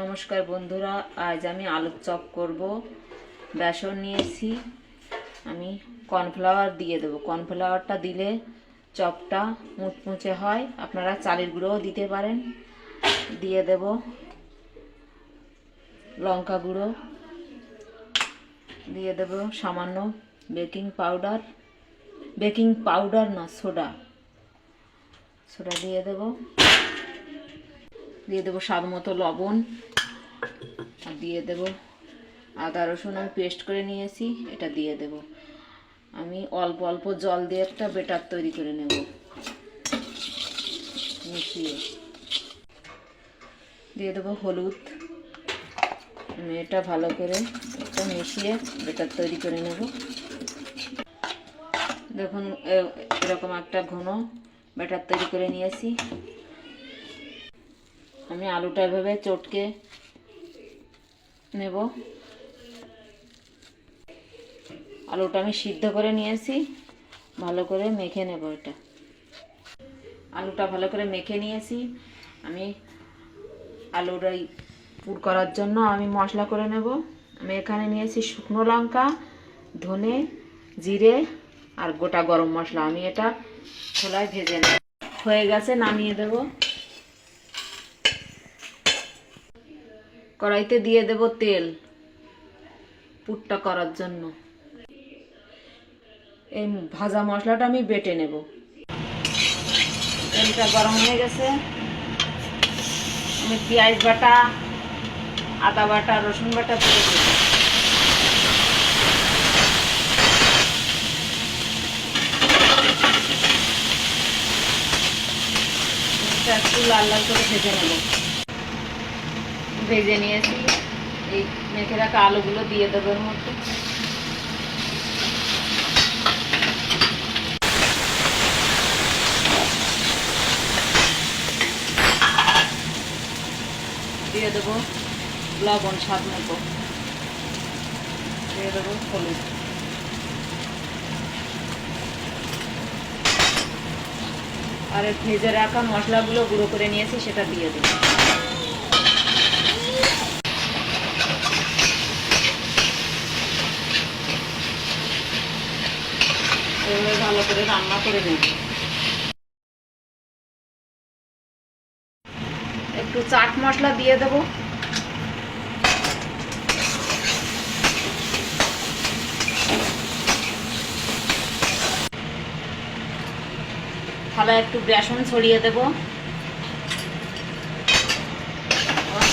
নমস্কার বন্ধুরা, আজ আমি আলুর চপ করব। বেসন নিয়েছি, আমি কর্নফ্লাওয়ার দিয়ে দেবো। কর্নফ্লাওয়ারটা দিলে চপটা মুচমুচে হয়। আপনারা চালের গুঁড়োও দিতে পারেন। দিয়ে দেব লঙ্কা গুঁড়ো, দিয়ে দেব সামান্য বেকিং পাউডার না, সোডা দিয়ে দেব স্বাদ মতো লবণ, আর দিয়ে দেব আদা রসুন আমি পেস্ট করে নিয়েছি, এটা দিয়ে দেব। আমি অল্প অল্প জল দিয়ে একটা বেটার তৈরি করে নেব। মিশিয়ে দিয়ে দেবো হলুদ। আমি এটা ভালো করে একটা মিশিয়ে বেটার তৈরি করে নেব। দেখুন এরকম একটা ঘন বেটার তৈরি করে নিয়েছি। আমি আলুটা এভাবে চটকে নেব। আলুটা আমি সিদ্ধ করে নিয়েছি, ভালো করে মেখে নেব। আলুটা ভালো করে মেখে নিয়েছি। আমি আলুর এই পুর করার জন্য আমি মশলা করে নেব। আমি এখানে নিয়েছি শুকনো লঙ্কা, ধনে, জিরে আর গোটা গরম মশলা। আমি এটা খোলায় ভেজে নেব। হয়ে গেছে, নামিয়ে দেব। কড়াইতে দিয়ে দেব তেল পুরটা করার জন্য। এই ভাজা মশলাটা আমি বেটে নেব। তেলটা গরম হয়ে গেছে, আমি পেঁয়াজ বাটা, আদা বাটা, রসুন বাটা দিয়ে দেব। একটু লাল লাল করে ভেজে নেব। ভেজে নিয়েছি, এই মেখে রাখা আলুগুলো দিয়ে দেবো এর মধ্যে। দিয়ে দেবো লবণ স্বাদ মতো, দিয়ে দেবো হলুদ, আর ভেজে রাখা মশলাগুলো গুঁড়ো করে নিয়েছি সেটা দিয়ে দেবো। এভাবে ভালো করে রান্না করে নেব। একটু চাট মশলা দিয়ে দেবো। থালায় একটু বেসন ছড়িয়ে দেব।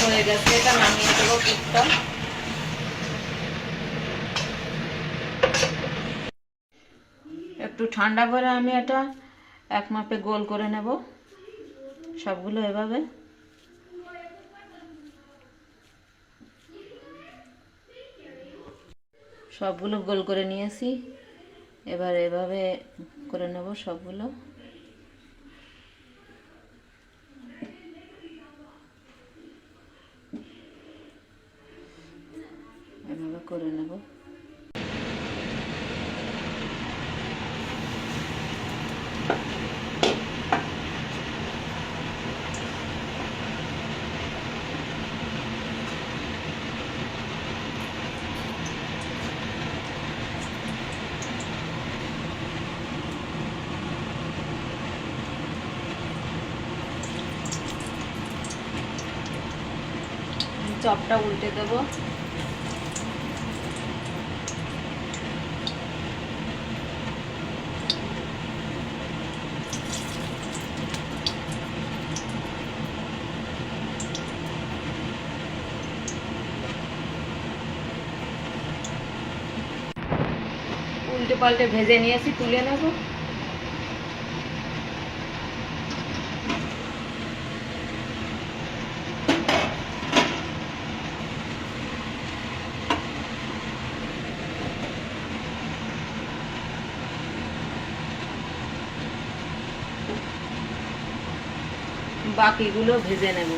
হয়ে গেছে, এটা নামিয়ে দেবো পুরটা। একটু ঠান্ডা করে আমি এটা এক মাপে গোল করে নেব সবগুলো। এভাবে সবগুলো গোল করে নিয়েছি। এবার এভাবে করে নেব সবগুলো। এভাবে করে নেব। চপটা উল্টে দেব। উল্টে পাল্টে ভেজে নিয়েছি, তুলে নেব। বাকিগুলো ভেজে নেব।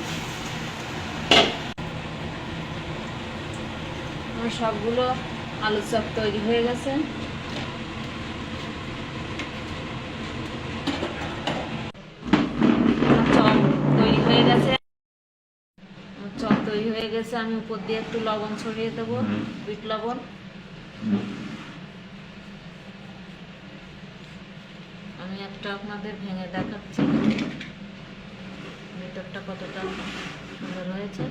আমার সবগুলো আলুর চপ তৈরি হয়ে গেছে। চপ তৈরি হয়ে গেছে। চপ তৈরি হয়ে গেছে। আমি উপর দিয়ে একটু লবণ ছড়িয়ে দেবো, বিট লবণ। আমি একটা আপনাদের ভেঙে দেখাচ্ছি ভেতরটা কতটা সুন্দর হয়েছে।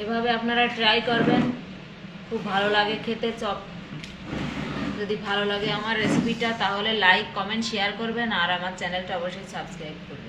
এভাবে আপনারা ট্রাই করবেন, খুব ভালো লাগে খেতে চপ। যদি ভালো লাগে আমার রেসিপিটা তাহলে লাইক কমেন্ট শেয়ার করবেন আর আমার চ্যানেলটা অবশ্যই সাবস্ক্রাইব করবেন।